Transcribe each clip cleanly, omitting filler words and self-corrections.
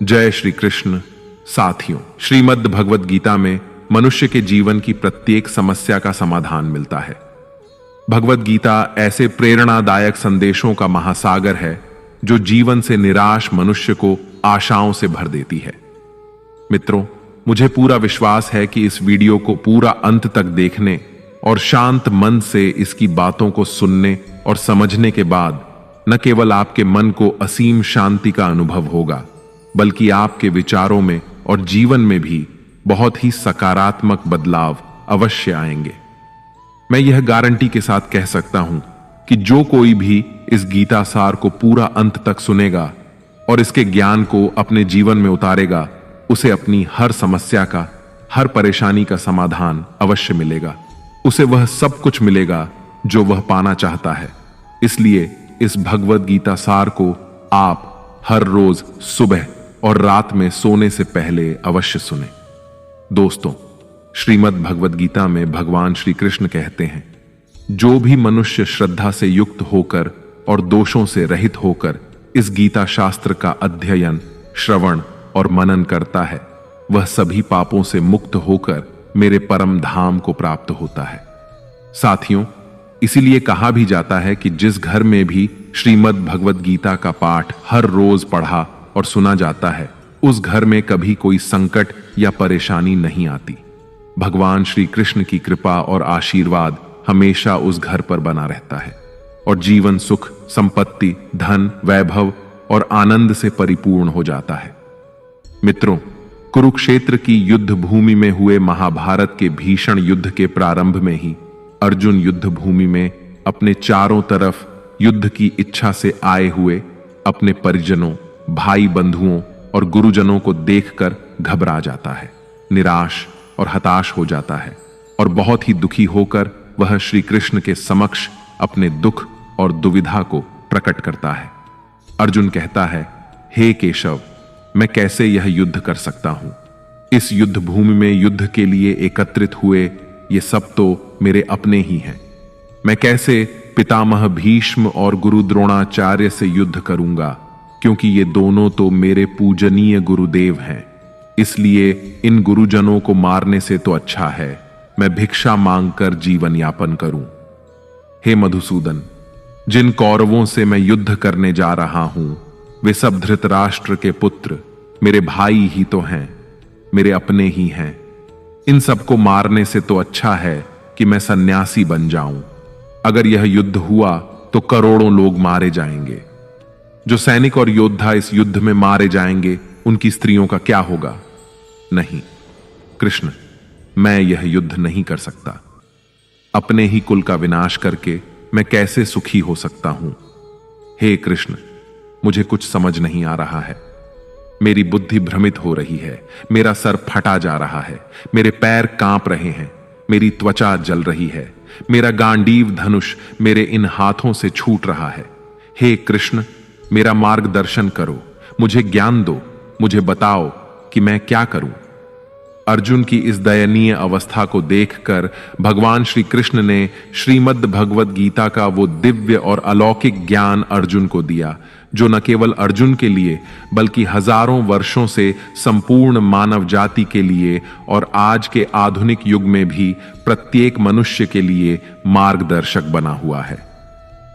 जय श्री कृष्ण। साथियों, श्रीमद् भगवद गीता में मनुष्य के जीवन की प्रत्येक समस्या का समाधान मिलता है। भगवद गीता ऐसे प्रेरणादायक संदेशों का महासागर है जो जीवन से निराश मनुष्य को आशाओं से भर देती है। मित्रों, मुझे पूरा विश्वास है कि इस वीडियो को पूरा अंत तक देखने और शांत मन से इसकी बातों को सुनने और समझने के बाद न केवल आपके मन को असीम शांति का अनुभव होगा, बल्कि आपके विचारों में और जीवन में भी बहुत ही सकारात्मक बदलाव अवश्य आएंगे। मैं यह गारंटी के साथ कह सकता हूं कि जो कोई भी इस गीता सार को पूरा अंत तक सुनेगा और इसके ज्ञान को अपने जीवन में उतारेगा, उसे अपनी हर समस्या का, हर परेशानी का समाधान अवश्य मिलेगा। उसे वह सब कुछ मिलेगा जो वह पाना चाहता है। इसलिए इस भगवद गीता सार को आप हर रोज सुबह और रात में सोने से पहले अवश्य सुने। दोस्तों, श्रीमद् भगवद गीता में भगवान श्री कृष्ण कहते हैं, जो भी मनुष्य श्रद्धा से युक्त होकर और दोषों से रहित होकर इस गीता शास्त्र का अध्ययन, श्रवण और मनन करता है, वह सभी पापों से मुक्त होकर मेरे परम धाम को प्राप्त होता है। साथियों, इसीलिए कहा भी जाता है कि जिस घर में भी श्रीमद् भगवद गीता का पाठ हर रोज पढ़ा और सुना जाता है, उस घर में कभी कोई संकट या परेशानी नहीं आती। भगवान श्री कृष्ण की कृपा और आशीर्वाद हमेशा उस घर पर बना रहता है और जीवन सुख, संपत्ति, धन, वैभव और आनंद से परिपूर्ण हो जाता है। मित्रों, कुरुक्षेत्र की युद्ध भूमि में हुए महाभारत के भीषण युद्ध के प्रारंभ में ही अर्जुन युद्ध भूमि में अपने चारों तरफ युद्ध की इच्छा से आए हुए अपने परिजनों, भाई बंधुओं और गुरुजनों को देखकर घबरा जाता है, निराश और हताश हो जाता है और बहुत ही दुखी होकर वह श्री कृष्ण के समक्ष अपने दुख और दुविधा को प्रकट करता है। अर्जुन कहता है, हे केशव, मैं कैसे यह युद्ध कर सकता हूं? इस युद्ध भूमि में युद्ध के लिए एकत्रित हुए ये सब तो मेरे अपने ही हैं। मैं कैसे पितामह भीष्म और गुरु द्रोणाचार्य से युद्ध करूंगा, क्योंकि ये दोनों तो मेरे पूजनीय गुरुदेव हैं। इसलिए इन गुरुजनों को मारने से तो अच्छा है मैं भिक्षा मांगकर जीवन यापन करूं। हे मधुसूदन, जिन कौरवों से मैं युद्ध करने जा रहा हूं, वे सब धृतराष्ट्र के पुत्र मेरे भाई ही तो हैं, मेरे अपने ही हैं। इन सबको मारने से तो अच्छा है कि मैं सन्यासी बन जाऊं। अगर यह युद्ध हुआ तो करोड़ों लोग मारे जाएंगे। जो सैनिक और योद्धा इस युद्ध में मारे जाएंगे, उनकी स्त्रियों का क्या होगा? नहीं कृष्ण, मैं यह युद्ध नहीं कर सकता। अपने ही कुल का विनाश करके मैं कैसे सुखी हो सकता हूं? हे कृष्ण, मुझे कुछ समझ नहीं आ रहा है। मेरी बुद्धि भ्रमित हो रही है, मेरा सर फटा जा रहा है, मेरे पैर कांप रहे हैं, मेरी त्वचा जल रही है, मेरा गांडीव धनुष मेरे इन हाथों से छूट रहा है। हे कृष्ण, मेरा मार्गदर्शन करो, मुझे ज्ञान दो, मुझे बताओ कि मैं क्या करूं। अर्जुन की इस दयनीय अवस्था को देखकर भगवान श्री कृष्ण ने श्रीमद् भगवद गीता का वो दिव्य और अलौकिक ज्ञान अर्जुन को दिया, जो न केवल अर्जुन के लिए बल्कि हजारों वर्षों से संपूर्ण मानव जाति के लिए और आज के आधुनिक युग में भी प्रत्येक मनुष्य के लिए मार्गदर्शक बना हुआ है।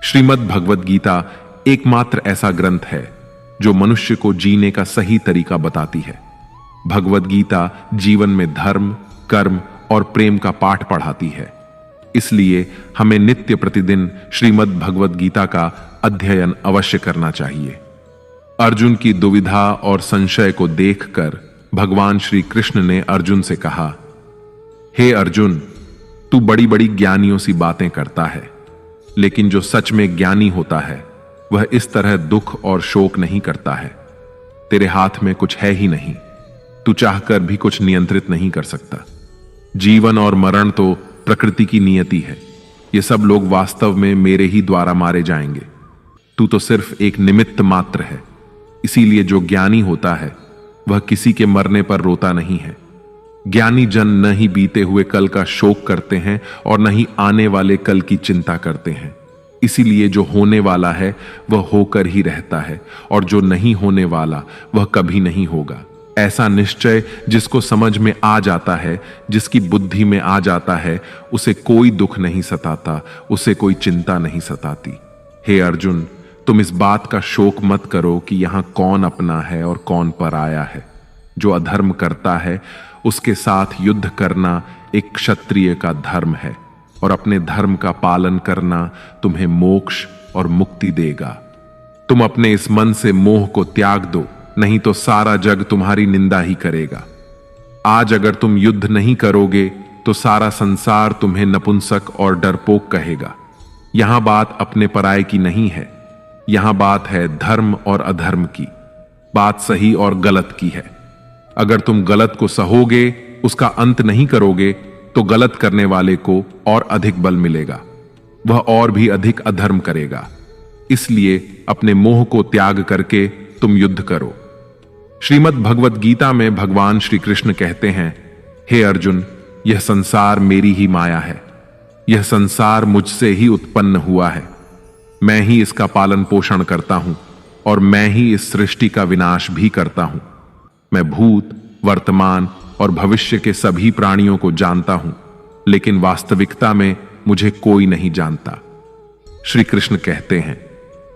श्रीमद् भगवद गीता एकमात्र ऐसा ग्रंथ है जो मनुष्य को जीने का सही तरीका बताती है। भगवद गीता जीवन में धर्म, कर्म और प्रेम का पाठ पढ़ाती है। इसलिए हमें नित्य प्रतिदिन श्रीमद् भगवद गीता का अध्ययन अवश्य करना चाहिए। अर्जुन की दुविधा और संशय को देखकर भगवान श्री कृष्ण ने अर्जुन से कहा, हे अर्जुन, तू बड़ी बड़ी ज्ञानियों सी बातें करता है, लेकिन जो सच में ज्ञानी होता है वह इस तरह दुख और शोक नहीं करता है। तेरे हाथ में कुछ है ही नहीं, तू चाहकर भी कुछ नियंत्रित नहीं कर सकता। जीवन और मरण तो प्रकृति की नियति है। ये सब लोग वास्तव में मेरे ही द्वारा मारे जाएंगे। तू तो सिर्फ एक निमित्त मात्र है। इसीलिए जो ज्ञानी होता है वह किसी के मरने पर रोता नहीं है। ज्ञानी जन न ही बीते हुए कल का शोक करते हैं और न ही आने वाले कल की चिंता करते हैं। इसीलिए जो होने वाला है वह होकर ही रहता है, और जो नहीं होने वाला वह कभी नहीं होगा। ऐसा निश्चय जिसको समझ में आ जाता है, जिसकी बुद्धि में आ जाता है, उसे कोई दुख नहीं सताता, उसे कोई चिंता नहीं सताती। हे अर्जुन, तुम इस बात का शोक मत करो कि यहां कौन अपना है और कौन पराया है। जो अधर्म करता है उसके साथ युद्ध करना एक क्षत्रिय का धर्म है, और अपने धर्म का पालन करना तुम्हें मोक्ष और मुक्ति देगा। तुम अपने इस मन से मोह को त्याग दो, नहीं तो सारा जग तुम्हारी निंदा ही करेगा। आज अगर तुम युद्ध नहीं करोगे तो सारा संसार तुम्हें नपुंसक और डरपोक कहेगा। यहां बात अपने पराये की नहीं है, यहां बात है धर्म और अधर्म की, बात सही और गलत की है। अगर तुम गलत को सहोगे, उसका अंत नहीं करोगे, तो गलत करने वाले को और अधिक बल मिलेगा, वह और भी अधिक अधर्म करेगा। इसलिए अपने मोह को त्याग करके तुम युद्ध करो। श्रीमद् भगवद गीता में भगवान श्री कृष्ण कहते हैं, हे अर्जुन, यह संसार मेरी ही माया है, यह संसार मुझसे ही उत्पन्न हुआ है। मैं ही इसका पालन पोषण करता हूं और मैं ही इस सृष्टि का विनाश भी करता हूं। मैं भूत, वर्तमान और भविष्य के सभी प्राणियों को जानता हूं, लेकिन वास्तविकता में मुझे कोई नहीं जानता। श्री कृष्ण कहते हैं,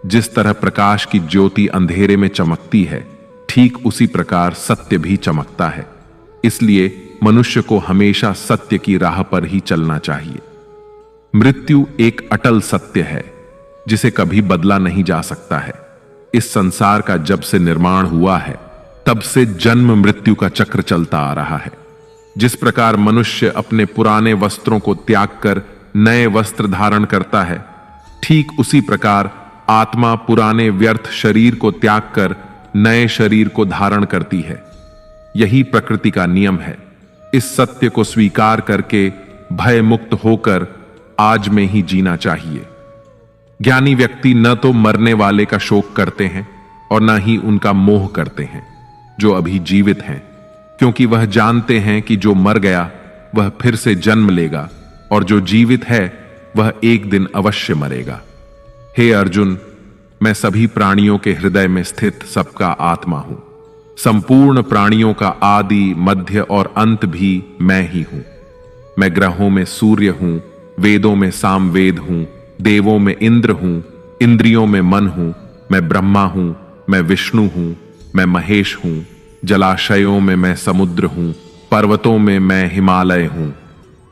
जिस तरह प्रकाश की ज्योति अंधेरे में चमकती है, ठीक उसी प्रकार सत्य भी चमकता है। इसलिए मनुष्य को हमेशा सत्य की राह पर ही चलना चाहिए। मृत्यु एक अटल सत्य है जिसे कभी बदला नहीं जा सकता है। इस संसार का जब से निर्माण हुआ है, तब से जन्म मृत्यु का चक्र चलता आ रहा है। जिस प्रकार मनुष्य अपने पुराने वस्त्रों को त्याग कर नए वस्त्र धारण करता है, ठीक उसी प्रकार आत्मा पुराने व्यर्थ शरीर को त्याग कर नए शरीर को धारण करती है। यही प्रकृति का नियम है। इस सत्य को स्वीकार करके भय मुक्त होकर आज में ही जीना चाहिए। ज्ञानी व्यक्ति न तो मरने वाले का शोक करते हैं और न ही उनका मोह करते हैं जो अभी जीवित हैं, क्योंकि वह जानते हैं कि जो मर गया वह फिर से जन्म लेगा और जो जीवित है वह एक दिन अवश्य मरेगा। हे अर्जुन, मैं सभी प्राणियों के हृदय में स्थित सबका आत्मा हूं। संपूर्ण प्राणियों का आदि, मध्य और अंत भी मैं ही हूं। मैं ग्रहों में सूर्य हूं, वेदों में सामवेद हूं, देवों में इंद्र हूं, इंद्रियों में मन हूं। मैं ब्रह्मा हूं, मैं विष्णु हूं, मैं महेश हूं। जलाशयों में मैं समुद्र हूं, पर्वतों में मैं हिमालय हूं।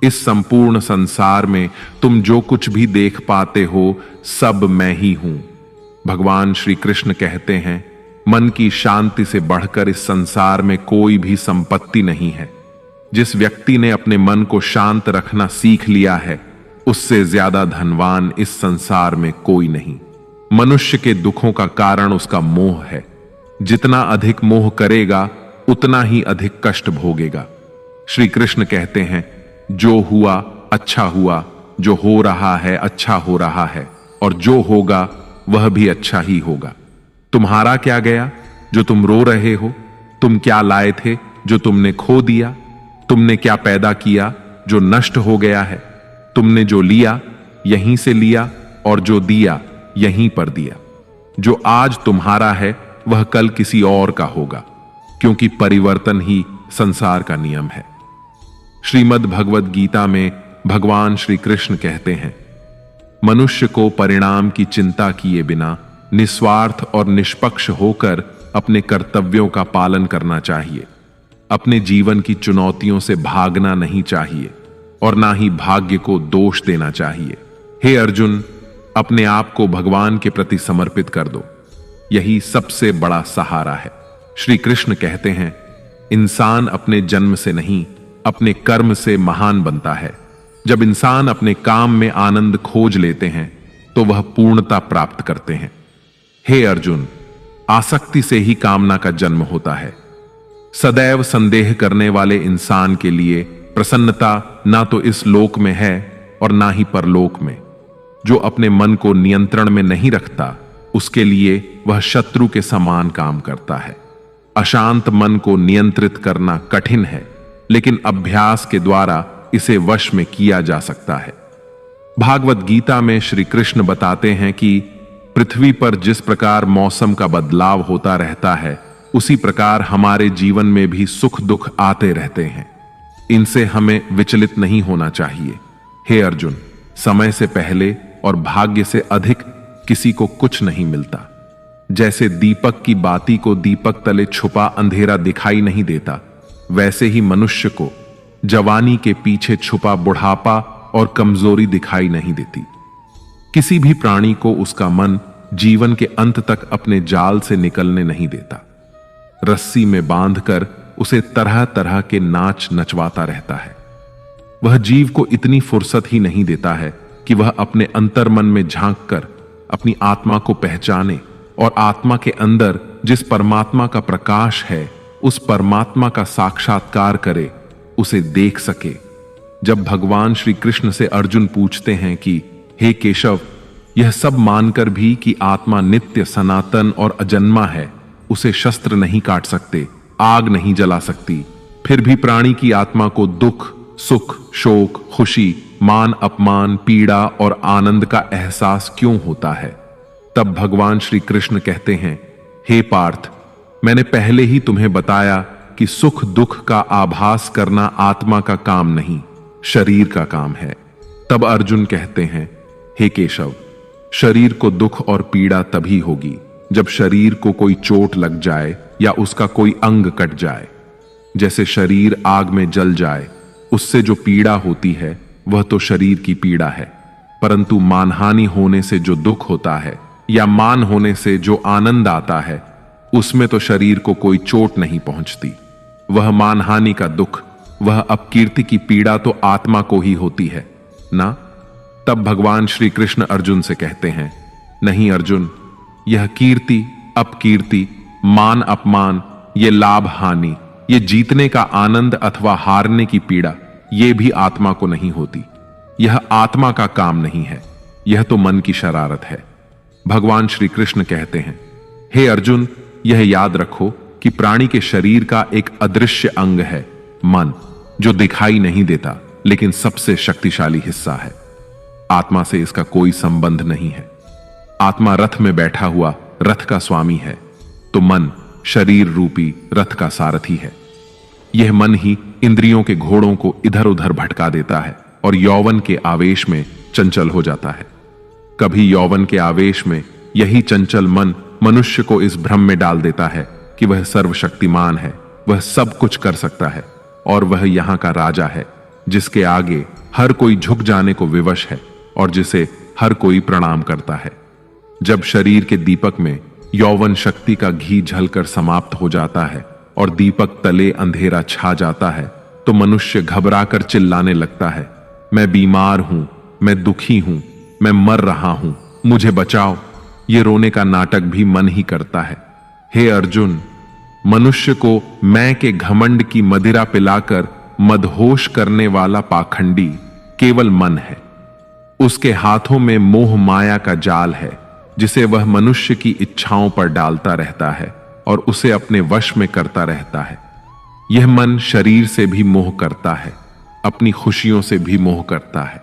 इस संपूर्ण संसार में तुम जो कुछ भी देख पाते हो, सब मैं ही हूं। भगवान श्री कृष्ण कहते हैं, मन की शांति से बढ़कर इस संसार में कोई भी संपत्ति नहीं है। जिस व्यक्ति ने अपने मन को शांत रखना सीख लिया है, उससे ज्यादा धनवान इस संसार में कोई नहीं। मनुष्य के दुखों का कारण उसका मोह है। जितना अधिक मोह करेगा, उतना ही अधिक कष्ट भोगेगा। श्री कृष्ण कहते हैं, जो हुआ अच्छा हुआ, जो हो रहा है अच्छा हो रहा है, और जो होगा वह भी अच्छा ही होगा। तुम्हारा क्या गया जो तुम रो रहे हो? तुम क्या लाए थे जो तुमने खो दिया? तुमने क्या पैदा किया जो नष्ट हो गया है? तुमने जो लिया यहीं से लिया, और जो दिया यहीं पर दिया। जो आज तुम्हारा है वह कल किसी और का होगा, क्योंकि परिवर्तन ही संसार का नियम है। श्रीमद् भगवद गीता में भगवान श्री कृष्ण कहते हैं, मनुष्य को परिणाम की चिंता किए बिना निस्वार्थ और निष्पक्ष होकर अपने कर्तव्यों का पालन करना चाहिए। अपने जीवन की चुनौतियों से भागना नहीं चाहिए और ना ही भाग्य को दोष देना चाहिए। हे अर्जुन, अपने आप को भगवान के प्रति समर्पित कर दो, यही सबसे बड़ा सहारा है। श्री कृष्ण कहते हैं, इंसान अपने जन्म से नहीं, अपने कर्म से महान बनता है। जब इंसान अपने काम में आनंद खोज लेते हैं तो वह पूर्णता प्राप्त करते हैं। हे अर्जुन, आसक्ति से ही कामना का जन्म होता है। सदैव संदेह करने वाले इंसान के लिए प्रसन्नता ना तो इस लोक में है और ना ही परलोक में। जो अपने मन को नियंत्रण में नहीं रखता, उसके लिए वह शत्रु के समान काम करता है। अशांत मन को नियंत्रित करना कठिन है, लेकिन अभ्यास के द्वारा इसे वश में किया जा सकता है। भागवत गीता में श्री कृष्ण बताते हैं कि पृथ्वी पर जिस प्रकार मौसम का बदलाव होता रहता है, उसी प्रकार हमारे जीवन में भी सुख दुख आते रहते हैं। इनसे हमें विचलित नहीं होना चाहिए। हे अर्जुन, समय से पहले और भाग्य से अधिक किसी को कुछ नहीं मिलता। जैसे दीपक की बाती को दीपक तले छुपा अंधेरा दिखाई नहीं देता, वैसे ही मनुष्य को जवानी के पीछे छुपा बुढ़ापा और कमजोरी दिखाई नहीं देती। किसी भी प्राणी को उसका मन जीवन के अंत तक अपने जाल से निकलने नहीं देता। रस्सी में बांधकर उसे तरह तरह के नाच नचवाता रहता है। वह जीव को इतनी फुर्सत ही नहीं देता है कि वह अपने अंतर्मन में झांक कर अपनी आत्मा को पहचाने और आत्मा के अंदर जिस परमात्मा का प्रकाश है, उस परमात्मा का साक्षात्कार करे, उसे देख सके। जब भगवान श्री कृष्ण से अर्जुन पूछते हैं कि हे केशव, यह सब मानकर भी कि आत्मा नित्य सनातन और अजन्मा है, उसे शस्त्र नहीं काट सकते, आग नहीं जला सकती, फिर भी प्राणी की आत्मा को दुख, सुख, शोक, खुशी, मान अपमान, पीड़ा और आनंद का एहसास क्यों होता है? तब भगवान श्री कृष्ण कहते हैं, हे पार्थ, मैंने पहले ही तुम्हें बताया कि सुख दुख का आभास करना आत्मा का काम नहीं, शरीर का काम है। तब अर्जुन कहते हैं, हे केशव, शरीर को दुख और पीड़ा तभी होगी जब शरीर को कोई चोट लग जाए या उसका कोई अंग कट जाए। जैसे शरीर आग में जल जाए, उससे जो पीड़ा होती है वह तो शरीर की पीड़ा है, परंतु मानहानि होने से जो दुख होता है या मान होने से जो आनंद आता है, उसमें तो शरीर को कोई चोट नहीं पहुंचती। वह मानहानि का दुख, वह अपकीर्ति की पीड़ा तो आत्मा को ही होती है ना। तब भगवान श्री कृष्ण अर्जुन से कहते हैं, नहीं अर्जुन, यह कीर्ति अपकीर्ति, मान अपमान, ये लाभ हानि, ये जीतने का आनंद अथवा हारने की पीड़ा, ये भी आत्मा को नहीं होती। यह आत्मा का काम नहीं है, यह तो मन की शरारत है। भगवान श्री कृष्ण कहते हैं, हे अर्जुन, यह याद रखो कि प्राणी के शरीर का एक अदृश्य अंग है, मन, जो दिखाई नहीं देता लेकिन सबसे शक्तिशाली हिस्सा है। आत्मा से इसका कोई संबंध नहीं है। आत्मा रथ में बैठा हुआ रथ का स्वामी है, तो मन शरीर रूपी रथ का सारथी है। यह मन ही इंद्रियों के घोड़ों को इधर उधर भटका देता है और यौवन के आवेश में चंचल हो जाता है। कभी यौवन के आवेश में यही चंचल मन मनुष्य को इस भ्रम में डाल देता है कि वह सर्वशक्तिमान है, वह सब कुछ कर सकता है और वह यहां का राजा है, जिसके आगे हर कोई झुक जाने को विवश है और जिसे हर कोई प्रणाम करता है। जब शरीर के दीपक में यौवन शक्ति का घी झलकर समाप्त हो जाता है और दीपक तले अंधेरा छा जाता है, तो मनुष्य घबराकर चिल्लाने लगता है, मैं बीमार हूं, मैं दुखी हूं, मैं मर रहा हूं, मुझे बचाओ। ये रोने का नाटक भी मन ही करता है। हे अर्जुन, मनुष्य को मैं के घमंड की मदिरा पिलाकर मदहोश करने वाला पाखंडी केवल मन है। उसके हाथों में मोह माया का जाल है, जिसे वह मनुष्य की इच्छाओं पर डालता रहता है और उसे अपने वश में करता रहता है। यह मन शरीर से भी मोह करता है, अपनी खुशियों से भी मोह करता है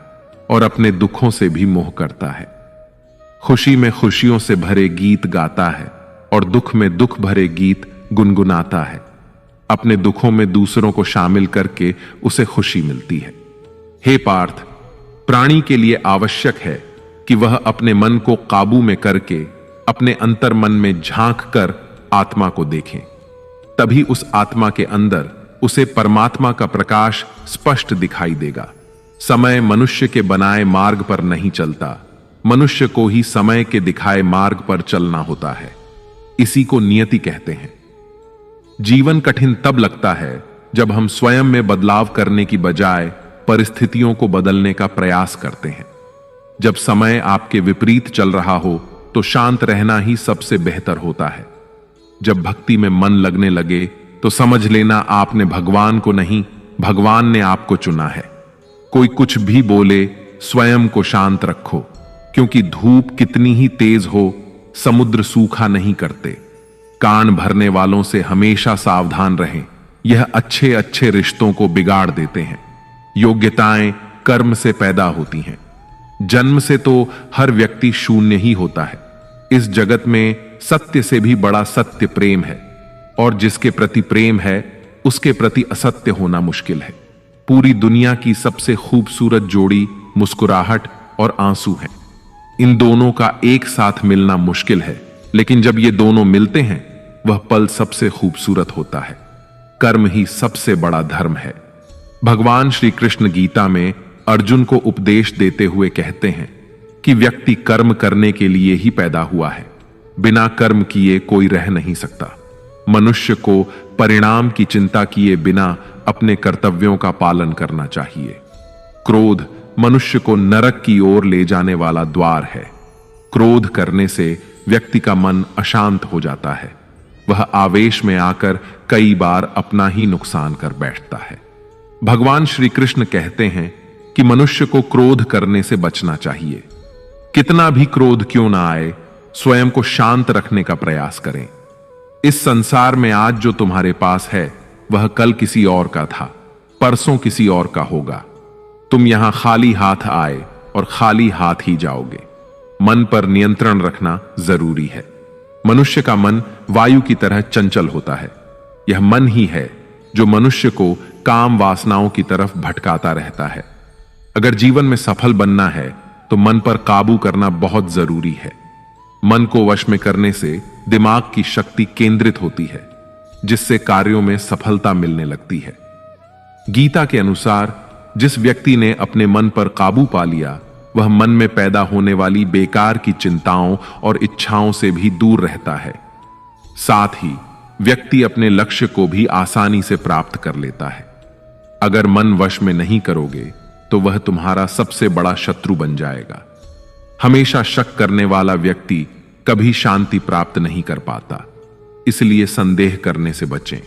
और अपने दुखों से भी मोह करता है। खुशी में खुशियों से भरे गीत गाता है और दुख में दुख भरे गीत गुनगुनाता है। अपने दुखों में दूसरों को शामिल करके उसे खुशी मिलती है। हे पार्थ, प्राणी के लिए आवश्यक है कि वह अपने मन को काबू में करके अपने अंतर मन में झांक कर आत्मा को देखें। तभी उस आत्मा के अंदर उसे परमात्मा का प्रकाश स्पष्ट दिखाई देगा। समय मनुष्य के बनाए मार्ग पर नहीं चलता, मनुष्य को ही समय के दिखाए मार्ग पर चलना होता है। इसी को नियति कहते हैं। जीवन कठिन तब लगता है जब हम स्वयं में बदलाव करने की बजाय परिस्थितियों को बदलने का प्रयास करते हैं। जब समय आपके विपरीत चल रहा हो तो शांत रहना ही सबसे बेहतर होता है। जब भक्ति में मन लगने लगे तो समझ लेना आपने भगवान को नहीं, भगवान ने आपको चुना है। कोई कुछ भी बोले, स्वयं को शांत रखो, क्योंकि धूप कितनी ही तेज हो, समुद्र सूखा नहीं करते। कान भरने वालों से हमेशा सावधान रहें, यह अच्छे अच्छे रिश्तों को बिगाड़ देते हैं। योग्यताएं कर्म से पैदा होती हैं। जन्म से तो हर व्यक्ति शून्य ही होता है। इस जगत में सत्य से भी बड़ा सत्य प्रेम है, और जिसके प्रति प्रेम है उसके प्रति असत्य होना मुश्किल है। पूरी दुनिया की सबसे खूबसूरत जोड़ी मुस्कुराहट और आंसू है। इन दोनों का एक साथ मिलना मुश्किल है, लेकिन जब ये दोनों मिलते हैं वह पल सबसे खूबसूरत होता है। कर्म ही सबसे बड़ा धर्म है। भगवान श्री कृष्ण गीता में अर्जुन को उपदेश देते हुए कहते हैं कि व्यक्ति कर्म करने के लिए ही पैदा हुआ है। बिना कर्म किए कोई रह नहीं सकता। मनुष्य को परिणाम की चिंता किए बिना अपने कर्तव्यों का पालन करना चाहिए। क्रोध मनुष्य को नरक की ओर ले जाने वाला द्वार है। क्रोध करने से व्यक्ति का मन अशांत हो जाता है। वह आवेश में आकर कई बार अपना ही नुकसान कर बैठता है। भगवान श्री कृष्ण कहते हैं कि मनुष्य को क्रोध करने से बचना चाहिए। कितना भी क्रोध क्यों ना आए, स्वयं को शांत रखने का प्रयास करें। इस संसार में आज जो तुम्हारे पास है वह कल किसी और का था, परसों किसी और का होगा। तुम यहां खाली हाथ आए और खाली हाथ ही जाओगे। मन पर नियंत्रण रखना जरूरी है। मनुष्य का मन वायु की तरह चंचल होता है। यह मन ही है जो मनुष्य को काम वासनाओं की तरफ भटकाता रहता है। अगर जीवन में सफल बनना है तो मन पर काबू करना बहुत जरूरी है। मन को वश में करने से दिमाग की शक्ति केंद्रित होती है, जिससे कार्यों में सफलता मिलने लगती है। गीता के अनुसार जिस व्यक्ति ने अपने मन पर काबू पा लिया वह मन में पैदा होने वाली बेकार की चिंताओं और इच्छाओं से भी दूर रहता है। साथ ही व्यक्ति अपने लक्ष्य को भी आसानी से प्राप्त कर लेता है। अगर मन वश में नहीं करोगे तो वह तुम्हारा सबसे बड़ा शत्रु बन जाएगा। हमेशा शक करने वाला व्यक्ति कभी शांति प्राप्त नहीं कर पाता। इसलिए संदेह करने से बचें।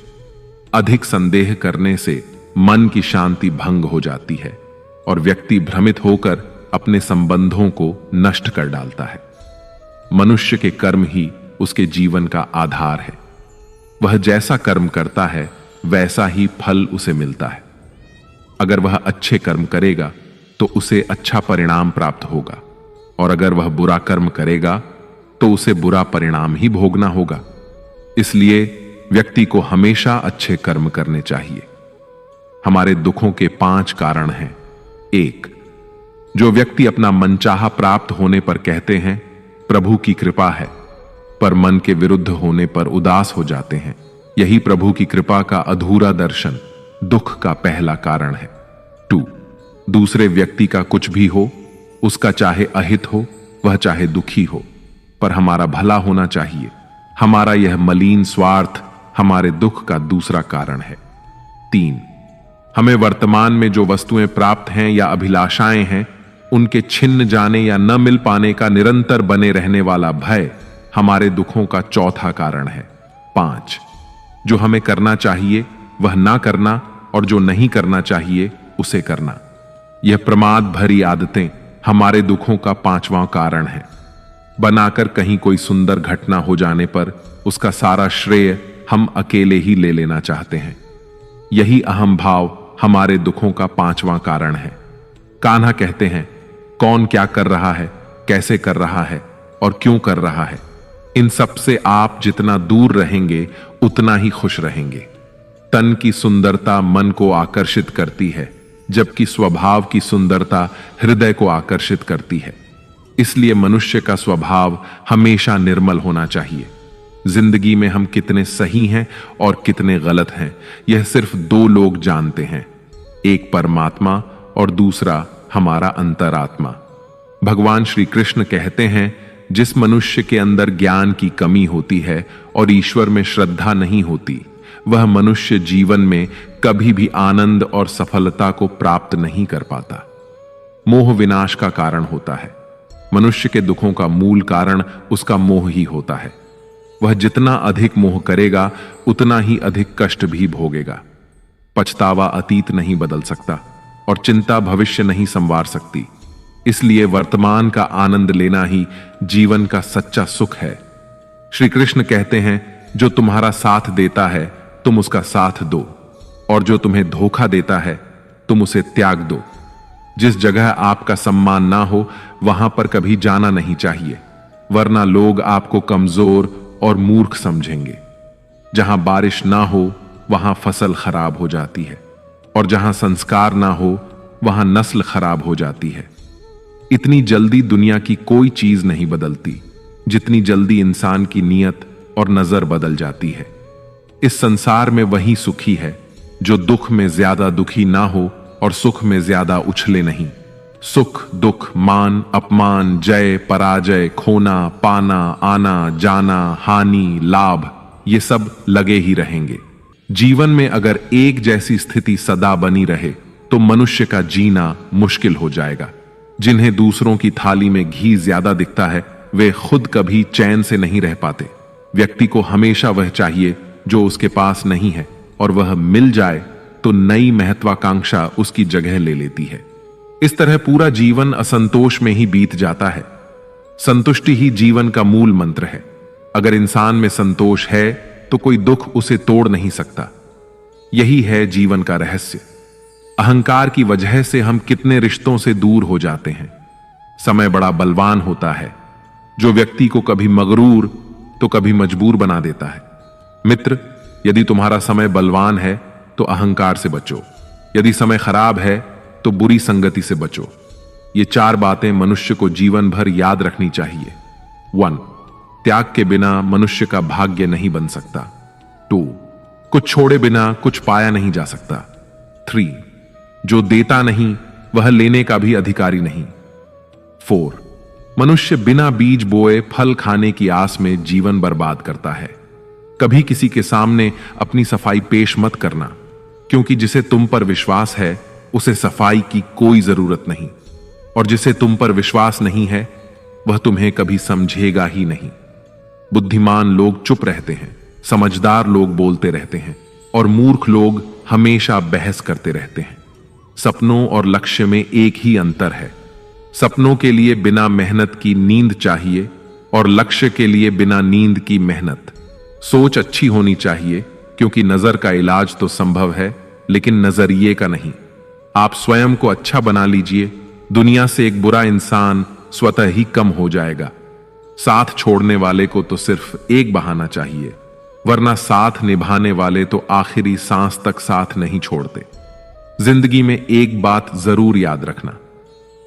अधिक संदेह करने से मन की शांति भंग हो जाती है और व्यक्ति भ्रमित होकर अपने संबंधों को नष्ट कर डालता है। मनुष्य के कर्म ही उसके जीवन का आधार है। वह जैसा कर्म करता है वैसा ही फल उसे मिलता है। अगर वह अच्छे कर्म करेगा तो उसे अच्छा परिणाम प्राप्त होगा, और अगर वह बुरा कर्म करेगा तो उसे बुरा परिणाम ही भोगना होगा। इसलिए व्यक्ति को हमेशा अच्छे कर्म करने चाहिए। हमारे दुखों के 5 कारण हैं। 1. जो व्यक्ति अपना मनचाहा प्राप्त होने पर कहते हैं प्रभु की कृपा है, पर मन के विरुद्ध होने पर उदास हो जाते हैं, यही प्रभु की कृपा का अधूरा दर्शन दुख का पहला कारण है। 2. दूसरे व्यक्ति का कुछ भी हो, उसका चाहे अहित हो वह चाहे दुखी हो, पर हमारा भला होना चाहिए। हमारा यह मलिन स्वार्थ हमारे दुख का दूसरा कारण है। 3. हमें वर्तमान में जो वस्तुएं प्राप्त हैं या अभिलाषाएं हैं उनके छिन्न जाने या न मिल पाने का निरंतर बने रहने वाला भय हमारे दुखों का चौथा कारण है। 5. जो हमें करना चाहिए वह ना करना और जो नहीं करना चाहिए उसे करना। यह प्रमाद भरी आदतें हमारे दुखों का 5वां कारण है। बनाकर कहीं कोई सुंदर घटना हो जाने पर उसका सारा श्रेय हम अकेले ही ले लेना चाहते हैं। यही अहम भाव हमारे दुखों का 5वां कारण है। कान्हा कहते हैं कौन क्या कर रहा है, कैसे कर रहा है और क्यों कर रहा है, इन सब से आप जितना दूर रहेंगे उतना ही खुश रहेंगे। तन की सुंदरता मन को आकर्षित करती है, जबकि स्वभाव की सुंदरता हृदय को आकर्षित करती है। इसलिए मनुष्य का स्वभाव हमेशा निर्मल होना चाहिए। जिंदगी में हम कितने सही हैं और कितने गलत हैं यह सिर्फ 2 लोग जानते हैं, एक परमात्मा और दूसरा हमारा अंतरात्मा। भगवान श्री कृष्ण कहते हैं जिस मनुष्य के अंदर ज्ञान की कमी होती है और ईश्वर में श्रद्धा नहीं होती वह मनुष्य जीवन में कभी भी आनंद और सफलता को प्राप्त नहीं कर पाता। मोह विनाश का कारण होता है। मनुष्य के दुखों का मूल कारण उसका मोह ही होता है। वह जितना अधिक मोह करेगा उतना ही अधिक कष्ट भी भोगेगा। पछतावा अतीत नहीं बदल सकता और चिंता भविष्य नहीं संवार सकती। इसलिए वर्तमान का आनंद लेना ही जीवन का सच्चा सुख है। श्री कृष्ण कहते हैं जो तुम्हारा साथ देता है तुम उसका साथ दो, और जो तुम्हें धोखा देता है तुम उसे त्याग दो। जिस जगह आपका सम्मान ना हो वहां पर कभी जाना नहीं चाहिए, वरना लोग आपको कमजोर और मूर्ख समझेंगे। जहां बारिश ना हो वहां फसल खराब हो जाती है, और जहां संस्कार ना हो वहां नस्ल खराब हो जाती है। इतनी जल्दी दुनिया की कोई चीज नहीं बदलती जितनी जल्दी इंसान की नीयत और नजर बदल जाती है। इस संसार में वही सुखी है जो दुख में ज्यादा दुखी ना हो और सुख में ज्यादा उछले नहीं। सुख दुख, मान अपमान, जय पराजय, खोना पाना, आना जाना, हानि लाभ, ये सब लगे ही रहेंगे। जीवन में अगर एक जैसी स्थिति सदा बनी रहे तो मनुष्य का जीना मुश्किल हो जाएगा। जिन्हें दूसरों की थाली में घी ज्यादा दिखता है वे खुद कभी चैन से नहीं रह पाते। व्यक्ति को हमेशा वह चाहिए जो उसके पास नहीं है, और वह मिल जाए तो नई महत्वाकांक्षा उसकी जगह ले लेती है। इस तरह पूरा जीवन असंतोष में ही बीत जाता है। संतुष्टि ही जीवन का मूल मंत्र है। अगर इंसान में संतोष है तो कोई दुख उसे तोड़ नहीं सकता। यही है जीवन का रहस्य। अहंकार की वजह से हम कितने रिश्तों से दूर हो जाते हैं। समय बड़ा बलवान होता है जो व्यक्ति को कभी मगरूर तो कभी मजबूर बना देता है। मित्र, यदि तुम्हारा समय बलवान है तो अहंकार से बचो, यदि समय खराब है तो बुरी संगति से बचो। ये 4 बातें मनुष्य को जीवन भर याद रखनी चाहिए। 1. त्याग के बिना मनुष्य का भाग्य नहीं बन सकता। 2. कुछ छोड़े बिना कुछ पाया नहीं जा सकता। 3. जो देता नहीं वह लेने का भी अधिकारी नहीं। 4. मनुष्य बिना बीज बोए फल खाने की आस में जीवन बर्बाद करता है। कभी किसी के सामने अपनी सफाई पेश मत करना, क्योंकि जिसे तुम पर विश्वास है उसे सफाई की कोई जरूरत नहीं, और जिसे तुम पर विश्वास नहीं है वह तुम्हें कभी समझेगा ही नहीं। बुद्धिमान लोग चुप रहते हैं, समझदार लोग बोलते रहते हैं, और मूर्ख लोग हमेशा बहस करते रहते हैं। सपनों और लक्ष्य में एक ही अंतर है। सपनों के लिए बिना मेहनत की नींद चाहिए, और लक्ष्य के लिए बिना नींद की मेहनत। सोच अच्छी होनी चाहिए, क्योंकि नजर का इलाज तो संभव है लेकिन नजरिए का नहीं। आप स्वयं को अच्छा बना लीजिए, दुनिया से एक बुरा इंसान स्वतः ही कम हो जाएगा। साथ छोड़ने वाले को तो सिर्फ एक बहाना चाहिए, वरना साथ निभाने वाले तो आखिरी सांस तक साथ नहीं छोड़ते। जिंदगी में एक बात जरूर याद रखना,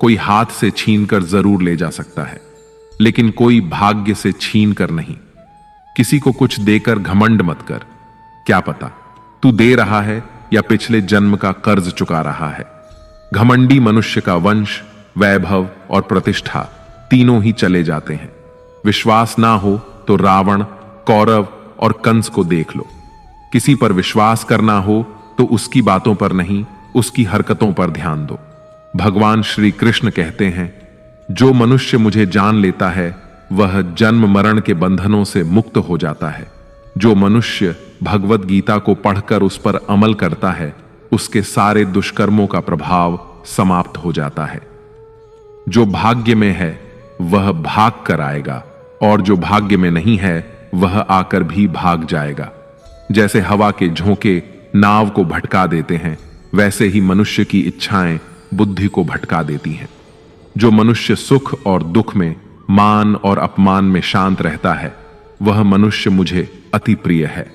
कोई हाथ से छीनकर जरूर ले जा सकता है, लेकिन कोई भाग्य से छीन कर नहीं। किसी को कुछ देकर घमंड मत कर, क्या पता तू दे रहा है या पिछले जन्म का कर्ज चुका रहा है। घमंडी मनुष्य का वंश, वैभव और प्रतिष्ठा तीनों ही चले जाते हैं। विश्वास ना हो तो रावण, कौरव और कंस को देख लो। किसी पर विश्वास करना हो तो उसकी बातों पर नहीं, उसकी हरकतों पर ध्यान दो। भगवान श्री कृष्ण कहते हैं, जो मनुष्य मुझे जान लेता है वह जन्म मरण के बंधनों से मुक्त हो जाता है। जो मनुष्य भगवत गीता को पढ़कर उस पर अमल करता है उसके सारे दुष्कर्मों का प्रभाव समाप्त हो जाता है। जो भाग्य में है वह भाग कर आएगा, और जो भाग्य में नहीं है वह आकर भी भाग जाएगा। जैसे हवा के झोंके नाव को भटका देते हैं, वैसे ही मनुष्य की इच्छाएं बुद्धि को भटका देती हैं। जो मनुष्य सुख और दुख में, मान और अपमान में शांत रहता है वह मनुष्य मुझे अति प्रिय है।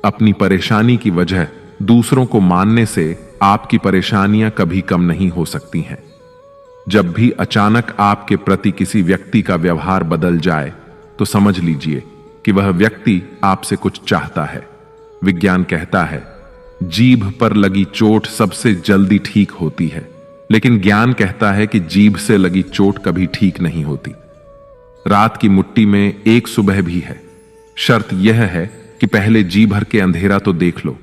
अपनी परेशानी की वजह दूसरों को मानने से आपकी परेशानियां कभी कम नहीं हो सकती हैं। जब भी अचानक आपके प्रति किसी व्यक्ति का व्यवहार बदल जाए तो समझ लीजिए कि वह व्यक्ति आपसे कुछ चाहता है। विज्ञान कहता है, जीभ पर लगी चोट सबसे जल्दी ठीक होती है, लेकिन ज्ञान कहता है कि जीभ से लगी चोट कभी ठीक नहीं होती। रात की मुट्ठी में एक सुबह भी है। शर्त यह है कि पहले जी भर के अंधेरा तो देख लो।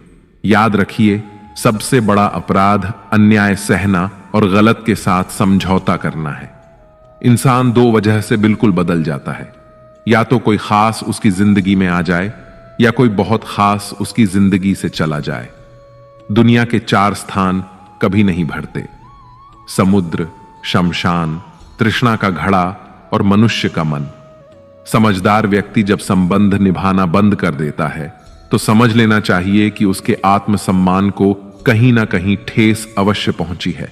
याद रखिए, सबसे बड़ा अपराध अन्याय सहना और गलत के साथ समझौता करना है। इंसान 2 वजह से बिल्कुल बदल जाता है, या तो कोई खास उसकी जिंदगी में आ जाए या कोई बहुत खास उसकी जिंदगी से चला जाए। दुनिया के 4 स्थान कभी नहीं भरते, समुद्र, शमशान, तृष्णा का घड़ा और मनुष्य का मन। समझदार व्यक्ति जब संबंध निभाना बंद कर देता है तो समझ लेना चाहिए कि उसके आत्मसम्मान को कहीं ना कहीं ठेस अवश्य पहुंची है।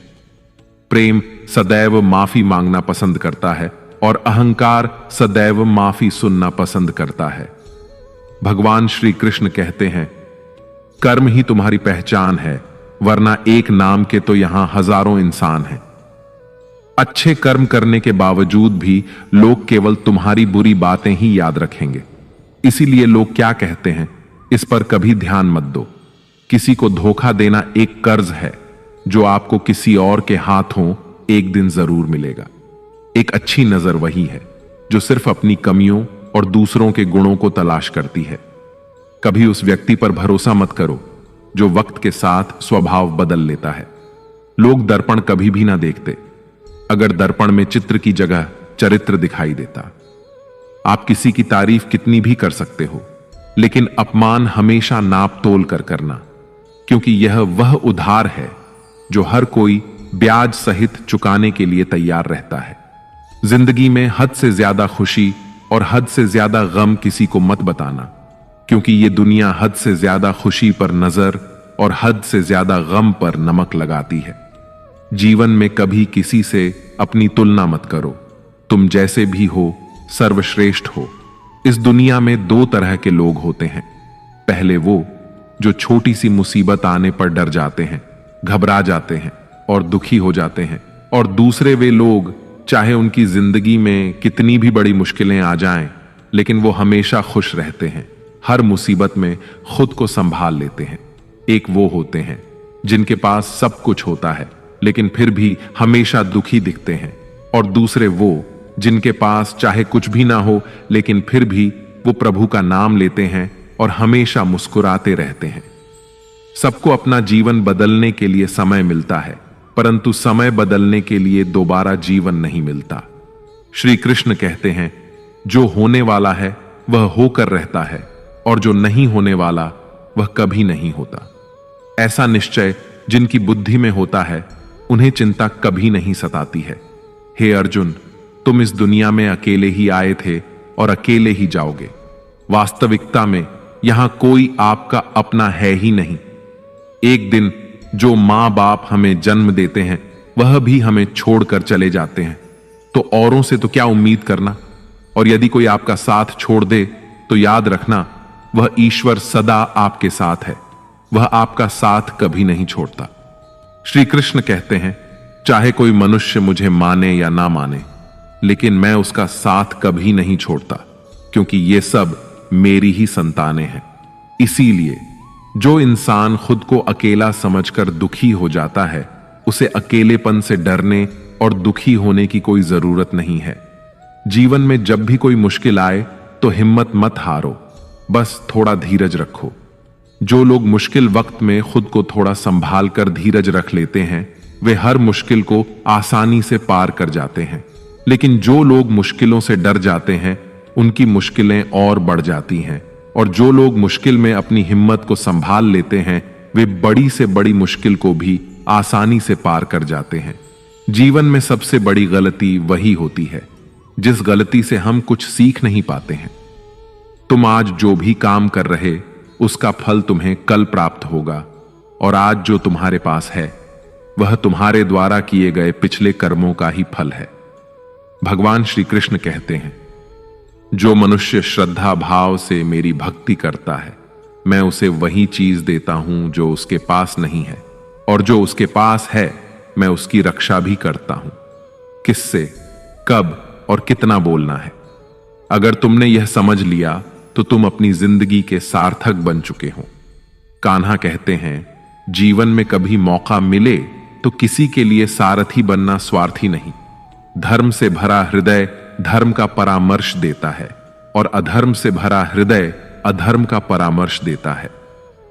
प्रेम सदैव माफी मांगना पसंद करता है और अहंकार सदैव माफी सुनना पसंद करता है। भगवान श्री कृष्ण कहते हैं, कर्म ही तुम्हारी पहचान है, वरना एक नाम के तो यहां हजारों इंसान हैं। अच्छे कर्म करने के बावजूद भी लोग केवल तुम्हारी बुरी बातें ही याद रखेंगे। इसीलिए लोग क्या कहते हैं, इस पर कभी ध्यान मत दो। किसी को धोखा देना एक कर्ज है जो आपको किसी और के हाथों एक दिन जरूर मिलेगा। एक अच्छी नजर वही है जो सिर्फ अपनी कमियों और दूसरों के गुणों को तलाश करती है। कभी उस व्यक्ति पर भरोसा मत करो जो वक्त के साथ स्वभाव बदल लेता है। लोग दर्पण कभी भी ना देखते, अगर दर्पण में चित्र की जगह चरित्र दिखाई देता। आप किसी की तारीफ कितनी भी कर सकते हो, लेकिन अपमान हमेशा नाप तोल कर करना, क्योंकि यह वह उधार है जो हर कोई ब्याज सहित चुकाने के लिए तैयार रहता है। जिंदगी में हद से ज्यादा खुशी और हद से ज्यादा गम किसी को मत बताना, क्योंकि यह दुनिया हद से ज्यादा खुशी पर नजर और हद से ज्यादा गम पर नमक लगाती है। जीवन में कभी किसी से अपनी तुलना मत करो। तुम जैसे भी हो सर्वश्रेष्ठ हो। इस दुनिया में दो तरह के लोग होते हैं। पहले वो जो छोटी सी मुसीबत आने पर डर जाते हैं, घबरा जाते हैं और दुखी हो जाते हैं, और दूसरे वे लोग चाहे उनकी जिंदगी में कितनी भी बड़ी मुश्किलें आ जाएं, लेकिन वो हमेशा खुश रहते हैं, हर मुसीबत में खुद को संभाल लेते हैं। एक वो होते हैं जिनके पास सब कुछ होता है लेकिन फिर भी हमेशा दुखी दिखते हैं, और दूसरे वो जिनके पास चाहे कुछ भी ना हो लेकिन फिर भी वो प्रभु का नाम लेते हैं और हमेशा मुस्कुराते रहते हैं। सबको अपना जीवन बदलने के लिए समय मिलता है, परंतु समय बदलने के लिए दोबारा जीवन नहीं मिलता। श्री कृष्ण कहते हैं, जो होने वाला है वह होकर रहता है और जो नहीं होने वाला वह कभी नहीं होता। ऐसा निश्चय जिनकी बुद्धि में होता है उन्हें चिंता कभी नहीं सताती है। हे अर्जुन, तुम इस दुनिया में अकेले ही आए थे और अकेले ही जाओगे। वास्तविकता में यहां कोई आपका अपना है ही नहीं। एक दिन जो मां बाप हमें जन्म देते हैं वह भी हमें छोड़कर चले जाते हैं, तो औरों से तो क्या उम्मीद करना। और यदि कोई आपका साथ छोड़ दे तो याद रखना, वह ईश्वर सदा आपके साथ है, वह आपका साथ कभी नहीं छोड़ता। श्री कृष्ण कहते हैं, चाहे कोई मनुष्य मुझे माने या ना माने, लेकिन मैं उसका साथ कभी नहीं छोड़ता, क्योंकि ये सब मेरी ही संतानें हैं। इसीलिए जो इंसान खुद को अकेला समझकर दुखी हो जाता है, उसे अकेलेपन से डरने और दुखी होने की कोई जरूरत नहीं है। जीवन में जब भी कोई मुश्किल आए तो हिम्मत मत हारो, बस थोड़ा धीरज रखो। जो लोग मुश्किल वक्त में खुद को थोड़ा संभाल कर धीरज रख लेते हैं, वे हर मुश्किल को आसानी से पार कर जाते हैं। लेकिन जो लोग मुश्किलों से डर जाते हैं, उनकी मुश्किलें और बढ़ जाती हैं। और जो लोग मुश्किल में अपनी हिम्मत को संभाल लेते हैं, वे बड़ी से बड़ी मुश्किल को भी आसानी से पार कर जाते हैं। जीवन में सबसे बड़ी गलती वही होती है जिस गलती से हम कुछ सीख नहीं पाते हैं। तुम आज जो भी काम कर रहे, उसका फल तुम्हें कल प्राप्त होगा, और आज जो तुम्हारे पास है वह तुम्हारे द्वारा किए गए पिछले कर्मों का ही फल है। भगवान श्री कृष्ण कहते हैं, जो मनुष्य श्रद्धा भाव से मेरी भक्ति करता है, मैं उसे वही चीज देता हूं जो उसके पास नहीं है, और जो उसके पास है मैं उसकी रक्षा भी करता हूं। किससे, कब और कितना बोलना है। अगर तुमने यह समझ लिया तो तुम अपनी जिंदगी के सार्थक बन चुके हो। कान्हा कहते हैं, जीवन में कभी मौका मिले तो किसी के लिए सारथी बनना स्वार्थी नहीं। धर्म से भरा हृदय धर्म का परामर्श देता है, और अधर्म से भरा हृदय अधर्म का परामर्श देता है।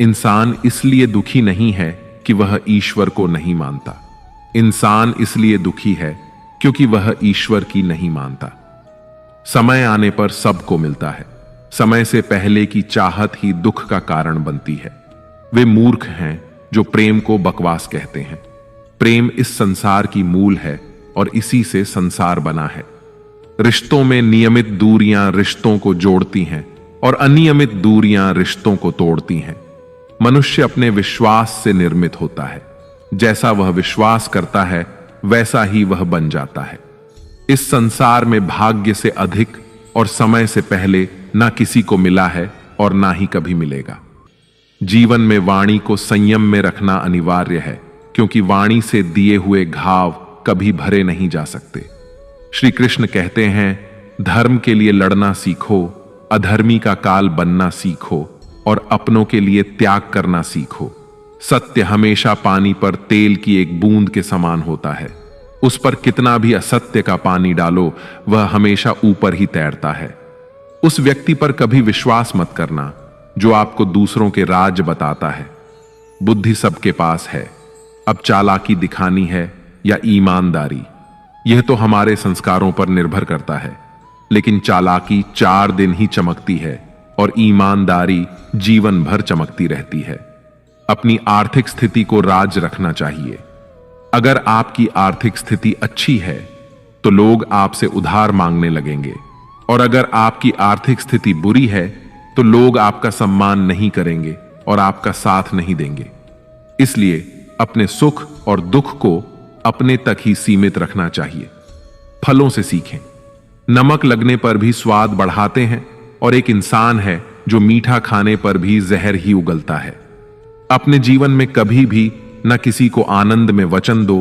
इंसान इसलिए दुखी नहीं है कि वह ईश्वर को नहीं मानता। इंसान इसलिए दुखी है क्योंकि वह ईश्वर की नहीं मानता। समय आने पर सबको मिलता है। समय से पहले की चाहत ही दुख का कारण बनती है। वे मूर्ख हैं जो प्रेम को बकवास कहते हैं। प्रेम इस संसार की मूल है और इसी से संसार बना है। रिश्तों में नियमित दूरियां रिश्तों को जोड़ती हैं और अनियमित दूरियां रिश्तों को तोड़ती हैं। मनुष्य अपने विश्वास से निर्मित होता है। जैसा वह विश्वास करता है वैसा ही वह बन जाता है। इस संसार में भाग्य से अधिक और समय से पहले ना किसी को मिला है और ना ही कभी मिलेगा। जीवन में वाणी को संयम में रखना अनिवार्य है, क्योंकि वाणी से दिए हुए घाव कभी भरे नहीं जा सकते। श्री कृष्ण कहते हैं, धर्म के लिए लड़ना सीखो, अधर्मी का काल बनना सीखो और अपनों के लिए त्याग करना सीखो। सत्य हमेशा पानी पर तेल की एक बूंद के समान होता है। उस पर कितना भी असत्य का पानी डालो, वह हमेशा ऊपर ही तैरता है। उस व्यक्ति पर कभी विश्वास मत करना जो आपको दूसरों के राज बताता है। बुद्धि सबके पास है, अब चालाकी दिखानी है या ईमानदारी, यह तो हमारे संस्कारों पर निर्भर करता है। लेकिन चालाकी 4 दिन ही चमकती है और ईमानदारी जीवन भर चमकती रहती है। अपनी आर्थिक स्थिति को राज रखना चाहिए। अगर आपकी आर्थिक स्थिति अच्छी है तो लोग आपसे उधार मांगने लगेंगे, और अगर आपकी आर्थिक स्थिति बुरी है तो लोग आपका सम्मान नहीं करेंगे और आपका साथ नहीं देंगे। इसलिए अपने सुख और दुख को अपने तक ही सीमित रखना चाहिए। फलों से सीखें। नमक लगने पर भी स्वाद बढ़ाते हैं, और एक इंसान है जो मीठा खाने पर भी जहर ही उगलता है। अपने जीवन में कभी भी न किसी को आनंद में वचन दो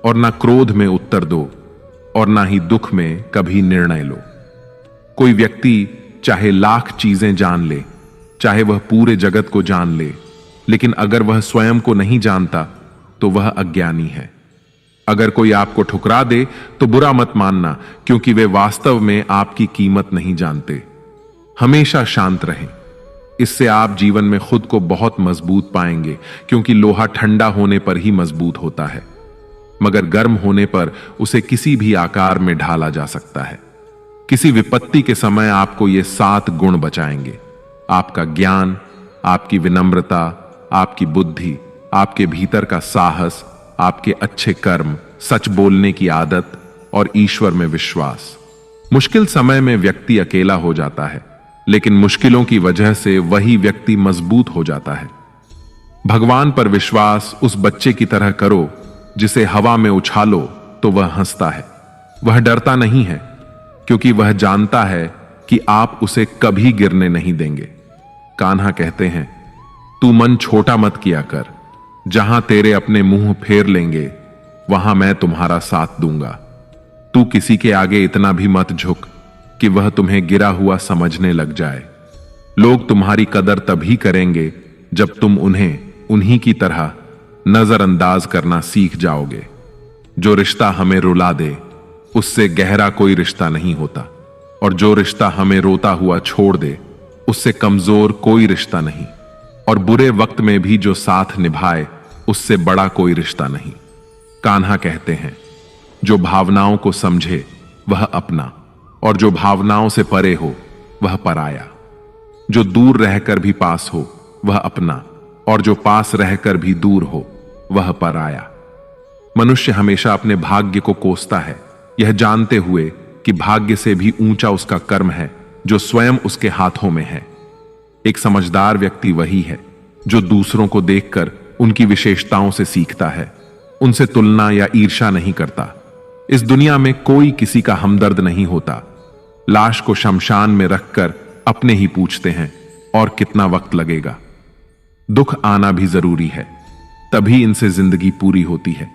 और न क्रोध में उत्तर दो, और न ही दुख में कभी निर्णय लो। कोई व्यक्ति चाहे लाख चीजें जान ले, चाहे वह पूरे जगत को जान ले, लेकिन अगर वह स्वयं को नहीं जानता तो वह अज्ञानी है। अगर कोई आपको ठुकरा दे तो बुरा मत मानना, क्योंकि वे वास्तव में आपकी कीमत नहीं जानते। हमेशा शांत रहें। इससे आप जीवन में खुद को बहुत मजबूत पाएंगे, क्योंकि लोहा ठंडा होने पर ही मजबूत होता है, मगर गर्म होने पर उसे किसी भी आकार में ढाला जा सकता है। किसी विपत्ति के समय आपको ये 7 गुण बचाएंगे: आपका ज्ञान, आपकी विनम्रता, आपकी बुद्धि, आपके भीतर का साहस, आपके अच्छे कर्म, सच बोलने की आदत और ईश्वर में विश्वास। मुश्किल समय में व्यक्ति अकेला हो जाता है, लेकिन मुश्किलों की वजह से वही व्यक्ति मजबूत हो जाता है। भगवान पर विश्वास उस बच्चे की तरह करो जिसे हवा में उछालो तो वह हंसता है। वह डरता नहीं है, क्योंकि वह जानता है कि आप उसे कभी गिरने नहीं देंगे। कान्हा कहते हैं, तू मन छोटा मत किया कर, जहां तेरे अपने मुंह फेर लेंगे वहां मैं तुम्हारा साथ दूंगा। तू किसी के आगे इतना भी मत झुक कि वह तुम्हें गिरा हुआ समझने लग जाए। लोग तुम्हारी कदर तभी करेंगे जब तुम उन्हें उन्हीं की तरह नजरअंदाज करना सीख जाओगे। जो रिश्ता हमें रुला दे उससे गहरा कोई रिश्ता नहीं होता, और जो रिश्ता हमें रोता हुआ छोड़ दे उससे कमजोर कोई रिश्ता नहीं, और बुरे वक्त में भी जो साथ निभाए उससे बड़ा कोई रिश्ता नहीं। कान्हा कहते हैं, जो भावनाओं को समझे वह अपना, और जो भावनाओं से परे हो वह पराया। जो दूर रहकर भी पास हो वह अपना, और जो पास रहकर भी दूर हो वह पराया। मनुष्य हमेशा अपने भाग्य को कोसता है, यह जानते हुए कि भाग्य से भी ऊंचा उसका कर्म है जो स्वयं उसके हाथों में है। एक समझदार व्यक्ति वही है जो दूसरों को देखकर उनकी विशेषताओं से सीखता है, उनसे तुलना या ईर्ष्या नहीं करता। इस दुनिया में कोई किसी का हमदर्द नहीं होता। लाश को शमशान में रखकर अपने ही पूछते हैं, और कितना वक्त लगेगा। दुख आना भी जरूरी है, तभी इनसे जिंदगी पूरी होती है।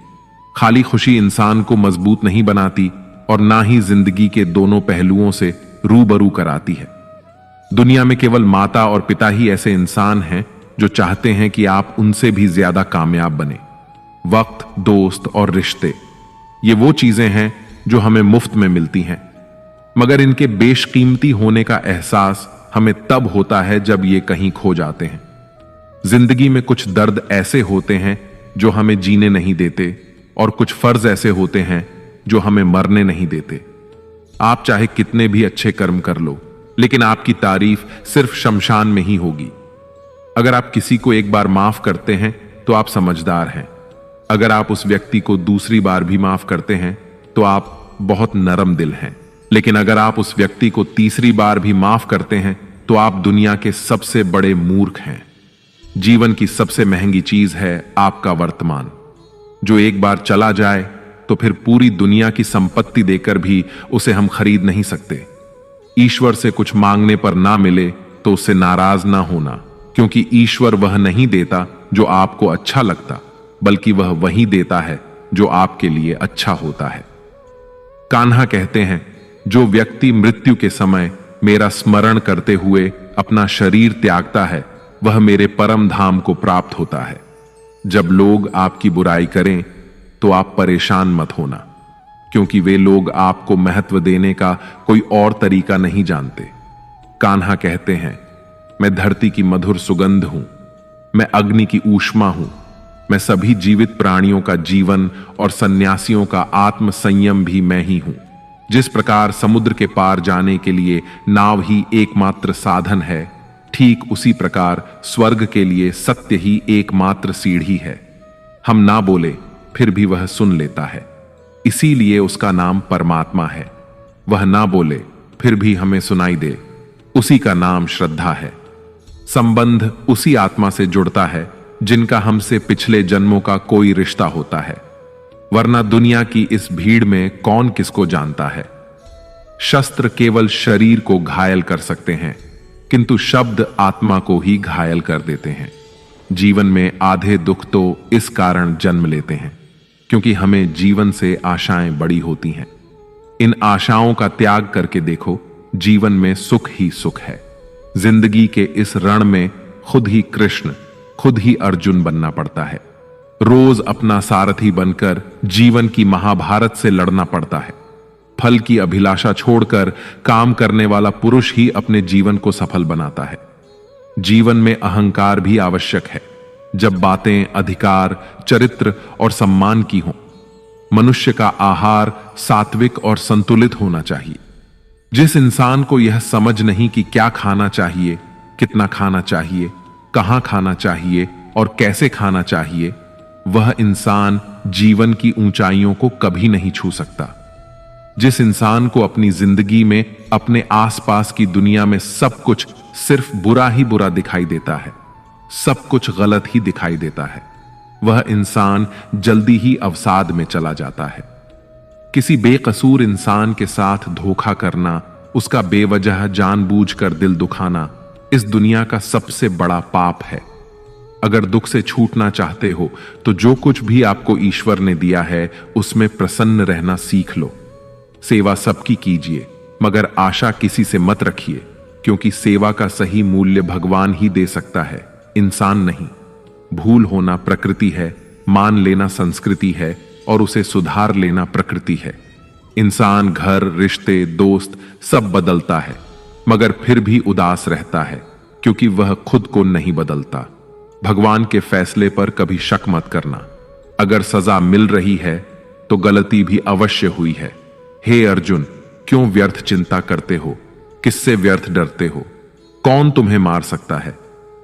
खाली खुशी इंसान को मजबूत नहीं बनाती, और ना ही जिंदगी के दोनों पहलुओं से रूबरू कराती है। दुनिया में केवल माता और पिता ही ऐसे इंसान हैं जो चाहते हैं कि आप उनसे भी ज्यादा कामयाब बने। वक्त, दोस्त और रिश्ते, ये वो चीजें हैं जो हमें मुफ्त में मिलती हैं, मगर इनके बेशकीमती होने का एहसास हमें तब होता है जब ये कहीं खो जाते हैं। जिंदगी में कुछ दर्द ऐसे होते हैं जो हमें जीने नहीं देते, और कुछ फर्ज ऐसे होते हैं जो हमें मरने नहीं देते। आप चाहे कितने भी अच्छे कर्म कर लो, लेकिन आपकी तारीफ सिर्फ शमशान में ही होगी। अगर आप किसी को एक बार माफ करते हैं तो आप समझदार हैं। अगर आप उस व्यक्ति को दूसरी बार भी माफ करते हैं तो आप बहुत नरम दिल हैं। लेकिन अगर आप उस व्यक्ति को तीसरी बार भी माफ करते हैं तो आप दुनिया के सबसे बड़े मूर्ख हैं। जीवन की सबसे महंगी चीज है आपका वर्तमान, जो एक बार चला जाए तो फिर पूरी दुनिया की संपत्ति देकर भी उसे हम खरीद नहीं सकते। ईश्वर से कुछ मांगने पर ना मिले तो उससे नाराज ना होना, क्योंकि ईश्वर वह नहीं देता जो आपको अच्छा लगता, बल्कि वह वही देता है जो आपके लिए अच्छा होता है। कान्हा कहते हैं, जो व्यक्ति मृत्यु के समय मेरा स्मरण करते हुए अपना शरीर त्यागता है, वह मेरे परम धाम को प्राप्त होता है। जब लोग आपकी बुराई करें तो आप परेशान मत होना, क्योंकि वे लोग आपको महत्व देने का कोई और तरीका नहीं जानते। कान्हा कहते हैं, मैं धरती की मधुर सुगंध हूं, मैं अग्नि की ऊष्मा हूं, मैं सभी जीवित प्राणियों का जीवन और सन्यासियों का आत्म संयम भी मैं ही हूं। जिस प्रकार समुद्र के पार जाने के लिए नाव ही एकमात्र साधन है, ठीक उसी प्रकार स्वर्ग के लिए सत्य ही एकमात्र सीढ़ी है। हम ना बोले फिर भी वह सुन लेता है, इसीलिए उसका नाम परमात्मा है। वह ना बोले फिर भी हमें सुनाई दे, उसी का नाम श्रद्धा है। संबंध उसी आत्मा से जुड़ता है जिनका हमसे पिछले जन्मों का कोई रिश्ता होता है, वरना दुनिया की इस भीड़ में कौन किसको जानता है। शस्त्र केवल शरीर को घायल कर सकते हैं, किंतु शब्द आत्मा को ही घायल कर देते हैं। जीवन में आधे दुख तो इस कारण जन्म लेते हैं क्योंकि हमें जीवन से आशाएं बड़ी होती हैं। इन आशाओं का त्याग करके देखो, जीवन में सुख ही सुख है। जिंदगी के इस रण में खुद ही कृष्ण, खुद ही अर्जुन बनना पड़ता है। रोज अपना सारथी बनकर जीवन की महाभारत से लड़ना पड़ता है। फल की अभिलाषा छोड़कर काम करने वाला पुरुष ही अपने जीवन को सफल बनाता है। जीवन में अहंकार भी आवश्यक है, जब बातें अधिकार, चरित्र और सम्मान की हों। मनुष्य का आहार सात्विक और संतुलित होना चाहिए। जिस इंसान को यह समझ नहीं कि क्या खाना चाहिए, कितना खाना चाहिए, कहां खाना चाहिए और कैसे खाना चाहिए, वह इंसान जीवन की ऊंचाइयों को कभी नहीं छू सकता। जिस इंसान को अपनी जिंदगी में अपने आसपास की दुनिया में सब कुछ सिर्फ बुरा ही बुरा दिखाई देता है, सब कुछ गलत ही दिखाई देता है, वह इंसान जल्दी ही अवसाद में चला जाता है। किसी बेकसूर इंसान के साथ धोखा करना, उसका बेवजह जानबूझकर दिल दुखाना इस दुनिया का सबसे बड़ा पाप है। अगर दुख से छूटना चाहते हो तो जो कुछ भी आपको ईश्वर ने दिया है उसमें प्रसन्न रहना सीख लो। सेवा सबकी कीजिए, मगर आशा किसी से मत रखिए, क्योंकि सेवा का सही मूल्य भगवान ही दे सकता है, इंसान नहीं। भूल होना प्रकृति है, मान लेना संस्कृति है और उसे सुधार लेना प्रकृति है। इंसान घर, रिश्ते, दोस्त सब बदलता है, मगर फिर भी उदास रहता है, क्योंकि वह खुद को नहीं बदलता। भगवान के फैसले पर कभी शक मत करना। अगर सजा मिल रही है तो गलती भी अवश्य हुई है। हे अर्जुन, क्यों व्यर्थ चिंता करते हो? किससे व्यर्थ डरते हो? कौन तुम्हें मार सकता है?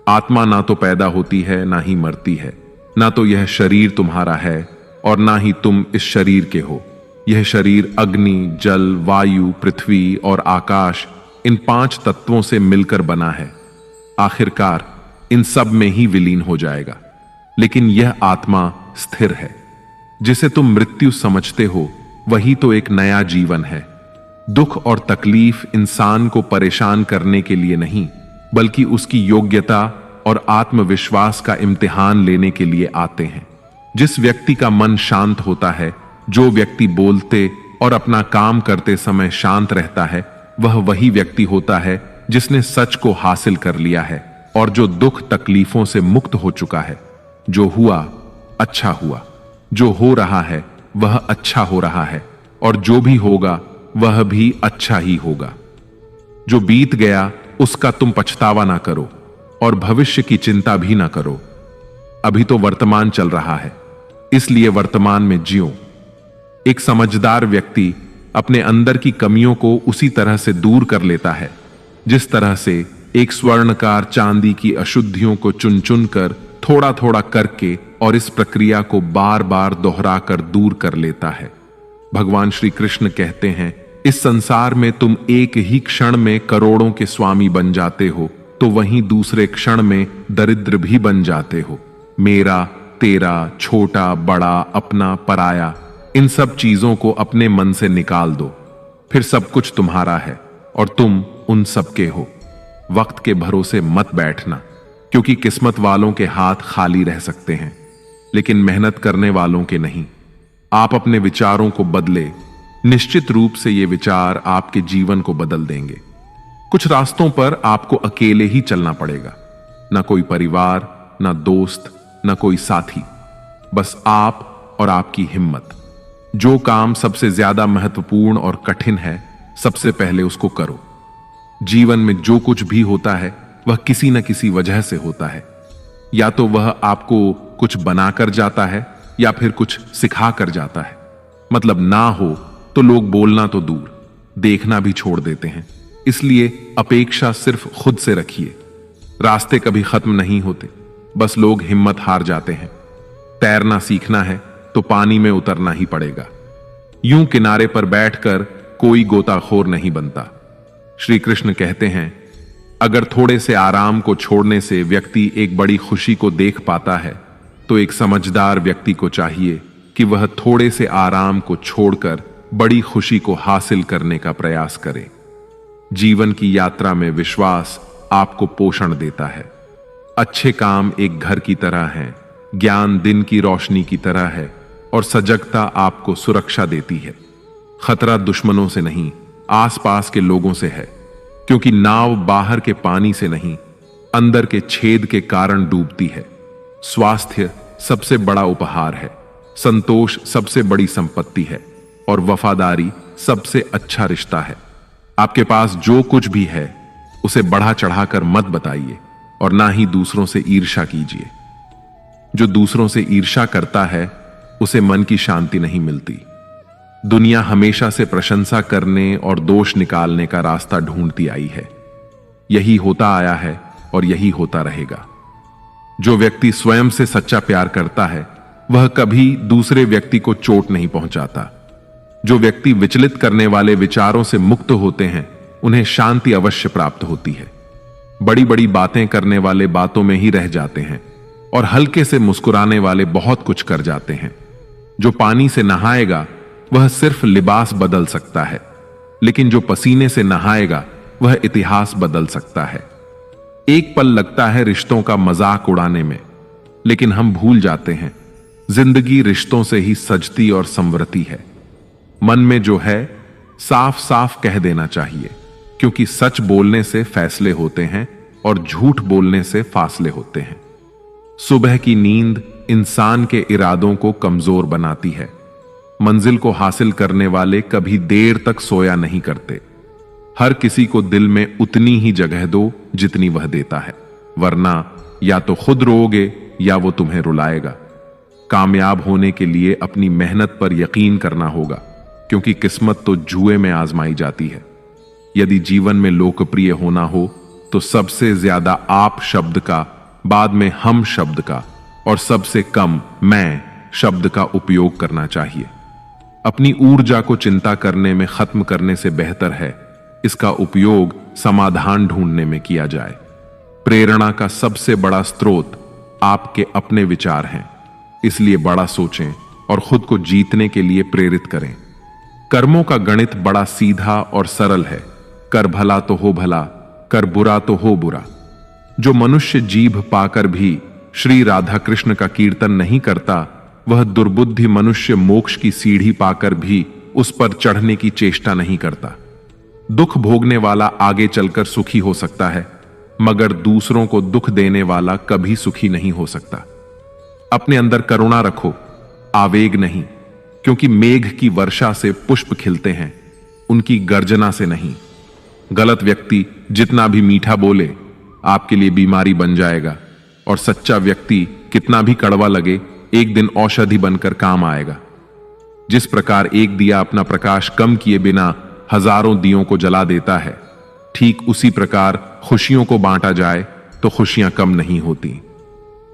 आत्मा ना तो पैदा होती है, ना ही मरती है। ना तो यह शरीर तुम्हारा है और ना ही तुम इस शरीर के हो। यह शरीर अग्नि, जल, वायु, पृथ्वी और आकाश, इन 5 तत्वों से मिलकर बना है। आखिरकार इन सब में ही विलीन हो जाएगा। लेकिन यह आत्मा स्थिर है। जिसे तुम मृत्यु समझते हो वही तो एक नया जीवन है। दुख और तकलीफ इंसान को परेशान करने के लिए नहीं, बल्कि उसकी योग्यता और आत्मविश्वास का इम्तिहान लेने के लिए आते हैं। जिस व्यक्ति का मन शांत होता है, जो व्यक्ति बोलते और अपना काम करते समय शांत रहता है, वह वही व्यक्ति होता है जिसने सच को हासिल कर लिया है और जो दुख तकलीफों से मुक्त हो चुका है। जो हुआ अच्छा हुआ, जो हो रहा है वह अच्छा हो रहा है और जो भी होगा वह भी अच्छा ही होगा। जो बीत गया उसका तुम पछतावा ना करो और भविष्य की चिंता भी ना करो। अभी तो वर्तमान चल रहा है, इसलिए वर्तमान में जियो। एक समझदार व्यक्ति अपने अंदर की कमियों को उसी तरह से दूर कर लेता है जिस तरह से एक स्वर्णकार चांदी की अशुद्धियों को चुन चुन कर थोड़ा थोड़ा करके और इस प्रक्रिया को बार बार दोहराकर दूर कर लेता है। भगवान श्री कृष्ण कहते हैं, इस संसार में तुम एक ही क्षण में करोड़ों के स्वामी बन जाते हो तो वहीं दूसरे क्षण में दरिद्र भी बन जाते हो। मेरा, तेरा, छोटा, बड़ा, अपना, पराया, इन सब चीजों को अपने मन से निकाल दो, फिर सब कुछ तुम्हारा है और तुम उन सब के हो। वक्त के भरोसे मत बैठना, क्योंकि किस्मत वालों के हाथ खाली रह सकते हैं, लेकिन मेहनत करने वालों के नहीं। आप अपने विचारों को बदले, निश्चित रूप से ये विचार आपके जीवन को बदल देंगे। कुछ रास्तों पर आपको अकेले ही चलना पड़ेगा, ना कोई परिवार, ना दोस्त, ना कोई साथी, बस आप और आपकी हिम्मत। जो काम सबसे ज्यादा महत्वपूर्ण और कठिन है, सबसे पहले उसको करो। जीवन में जो कुछ भी होता है वह किसी न किसी वजह से होता है। या तो वह आपको कुछ बनाकर जाता है या फिर कुछ सिखा कर जाता है। मतलब ना हो तो लोग बोलना तो दूर, देखना भी छोड़ देते हैं। इसलिए अपेक्षा सिर्फ खुद से रखिए। रास्ते कभी खत्म नहीं होते, बस लोग हिम्मत हार जाते हैं। तैरना सीखना है तो पानी में उतरना ही पड़ेगा। यूं किनारे पर बैठकर कोई गोताखोर नहीं बनता। श्री कृष्ण कहते हैं, अगर थोड़े से आराम को छोड़ने से व्यक्ति एक बड़ी खुशी को देख पाता है, तो एक समझदार व्यक्ति को चाहिए कि वह थोड़े से आराम को छोड़कर बड़ी खुशी को हासिल करने का प्रयास करे। जीवन की यात्रा में विश्वास आपको पोषण देता है। अच्छे काम एक घर की तरह हैं, ज्ञान दिन की रोशनी की तरह है और सजगता आपको सुरक्षा देती है। खतरा दुश्मनों से नहीं, आसपास के लोगों से है, क्योंकि नाव बाहर के पानी से नहीं, अंदर के छेद के कारण डूबती है। स्वास्थ्य सबसे बड़ा उपहार है, संतोष सबसे बड़ी संपत्ति है और वफादारी सबसे अच्छा रिश्ता है। आपके पास जो कुछ भी है उसे बढ़ा चढ़ाकर मत बताइए और ना ही दूसरों से ईर्ष्या कीजिए। जो दूसरों से ईर्ष्या करता है उसे मन की शांति नहीं मिलती। दुनिया हमेशा से प्रशंसा करने और दोष निकालने का रास्ता ढूंढती आई है। यही होता आया है और यही होता रहेगा। जो व्यक्ति स्वयं से सच्चा प्यार करता है वह कभी दूसरे व्यक्ति को चोट नहीं पहुंचाता। जो व्यक्ति विचलित करने वाले विचारों से मुक्त होते हैं उन्हें शांति अवश्य प्राप्त होती है। बड़ी बड़ी बातें करने वाले बातों में ही रह जाते हैं और हल्के से मुस्कुराने वाले बहुत कुछ कर जाते हैं। जो पानी से नहाएगा वह सिर्फ लिबास बदल सकता है, लेकिन जो पसीने से नहाएगा वह इतिहास बदल सकता है। एक पल लगता है रिश्तों का मजाक उड़ाने में, लेकिन हम भूल जाते हैं जिंदगी रिश्तों से ही सजती और संवरती है। मन में जो है साफ साफ कह देना चाहिए, क्योंकि सच बोलने से फैसले होते हैं और झूठ बोलने से फासले होते हैं। सुबह की नींद इंसान के इरादों को कमजोर बनाती है। मंजिल को हासिल करने वाले कभी देर तक सोया नहीं करते। हर किसी को दिल में उतनी ही जगह दो जितनी वह देता है, वरना या तो खुद रोओगे या वो तुम्हें रुलाएगा। कामयाब होने के लिए अपनी मेहनत पर यकीन करना होगा, क्योंकि किस्मत तो जुए में आजमाई जाती है। यदि जीवन में लोकप्रिय होना हो तो सबसे ज्यादा आप शब्द का, बाद में हम शब्द का और सबसे कम मैं शब्द का उपयोग करना चाहिए। अपनी ऊर्जा को चिंता करने में खत्म करने से बेहतर है इसका उपयोग समाधान ढूंढने में किया जाए। प्रेरणा का सबसे बड़ा स्रोत आपके अपने विचार हैं, इसलिए बड़ा सोचें और खुद को जीतने के लिए प्रेरित करें। कर्मों का गणित बड़ा सीधा और सरल है। कर भला तो हो भला, कर बुरा तो हो बुरा। जो मनुष्य जीभ पाकर भी श्री राधा कृष्ण का कीर्तन नहीं करता, वह दुर्बुद्धि मनुष्य मोक्ष की सीढ़ी पाकर भी उस पर चढ़ने की चेष्टा नहीं करता। दुख भोगने वाला आगे चलकर सुखी हो सकता है, मगर दूसरों को दुख देने वाला कभी सुखी नहीं हो सकता। अपने अंदर करुणा रखो, आवेग नहीं, क्योंकि मेघ की वर्षा से पुष्प खिलते हैं, उनकी गर्जना से नहीं। गलत व्यक्ति जितना भी मीठा बोले आपके लिए बीमारी बन जाएगा, और सच्चा व्यक्ति कितना भी कड़वा लगे एक दिन औषधि बनकर काम आएगा। जिस प्रकार एक दिया अपना प्रकाश कम किए बिना हजारों दियों को जला देता है, ठीक उसी प्रकार खुशियों को बांटा जाए तो खुशियां कम नहीं होती।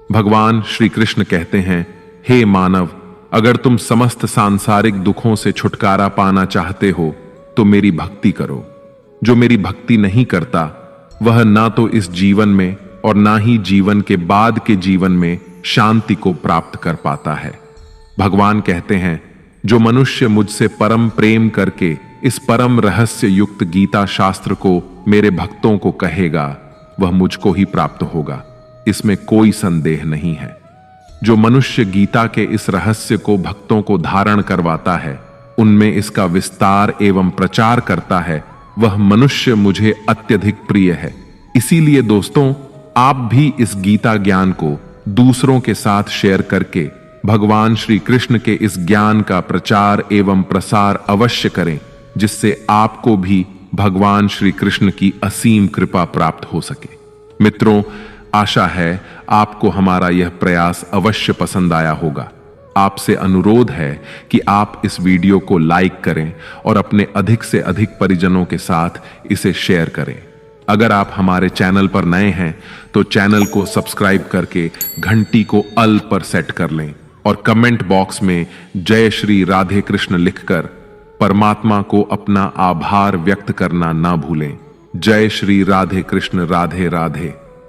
भगवान श्री कृष्ण कहते हैं, हे मानव, अगर तुम समस्त सांसारिक दुखों से छुटकारा पाना चाहते हो तो मेरी भक्ति करो। जो मेरी भक्ति नहीं करता वह ना तो इस जीवन में और ना ही जीवन के बाद के जीवन में शांति को प्राप्त कर पाता है। भगवान कहते हैं, जो मनुष्य मुझसे परम प्रेम करके इस परम रहस्य युक्त गीता शास्त्र को मेरे भक्तों को कहेगा, वह मुझको ही प्राप्त होगा, इसमें कोई संदेह नहीं है। जो मनुष्य गीता के इस रहस्य को भक्तों को धारण करवाता है, उनमें इसका विस्तार एवं प्रचार करता है, वह मनुष्य मुझे अत्यधिक प्रिय है। इसीलिए दोस्तों, आप भी इस गीता ज्ञान को दूसरों के साथ शेयर करके भगवान श्री कृष्ण के इस ज्ञान का प्रचार एवं प्रसार अवश्य करें, जिससे आपको भी भगवान श्री कृष्ण की असीम कृपा प्राप्त हो सके। मित्रों, आशा है आपको हमारा यह प्रयास अवश्य पसंद आया होगा। आपसे अनुरोध है कि आप इस वीडियो को लाइक करें और अपने अधिक से अधिक परिजनों के साथ इसे शेयर करें। अगर आप हमारे चैनल पर नए हैं तो चैनल को सब्सक्राइब करके घंटी को ऑल पर सेट कर लें और कमेंट बॉक्स में जय श्री राधे कृष्ण लिखकर परमात्मा को अपना आभार व्यक्त करना ना भूलें। जय श्री राधे कृष्ण, राधे राधे।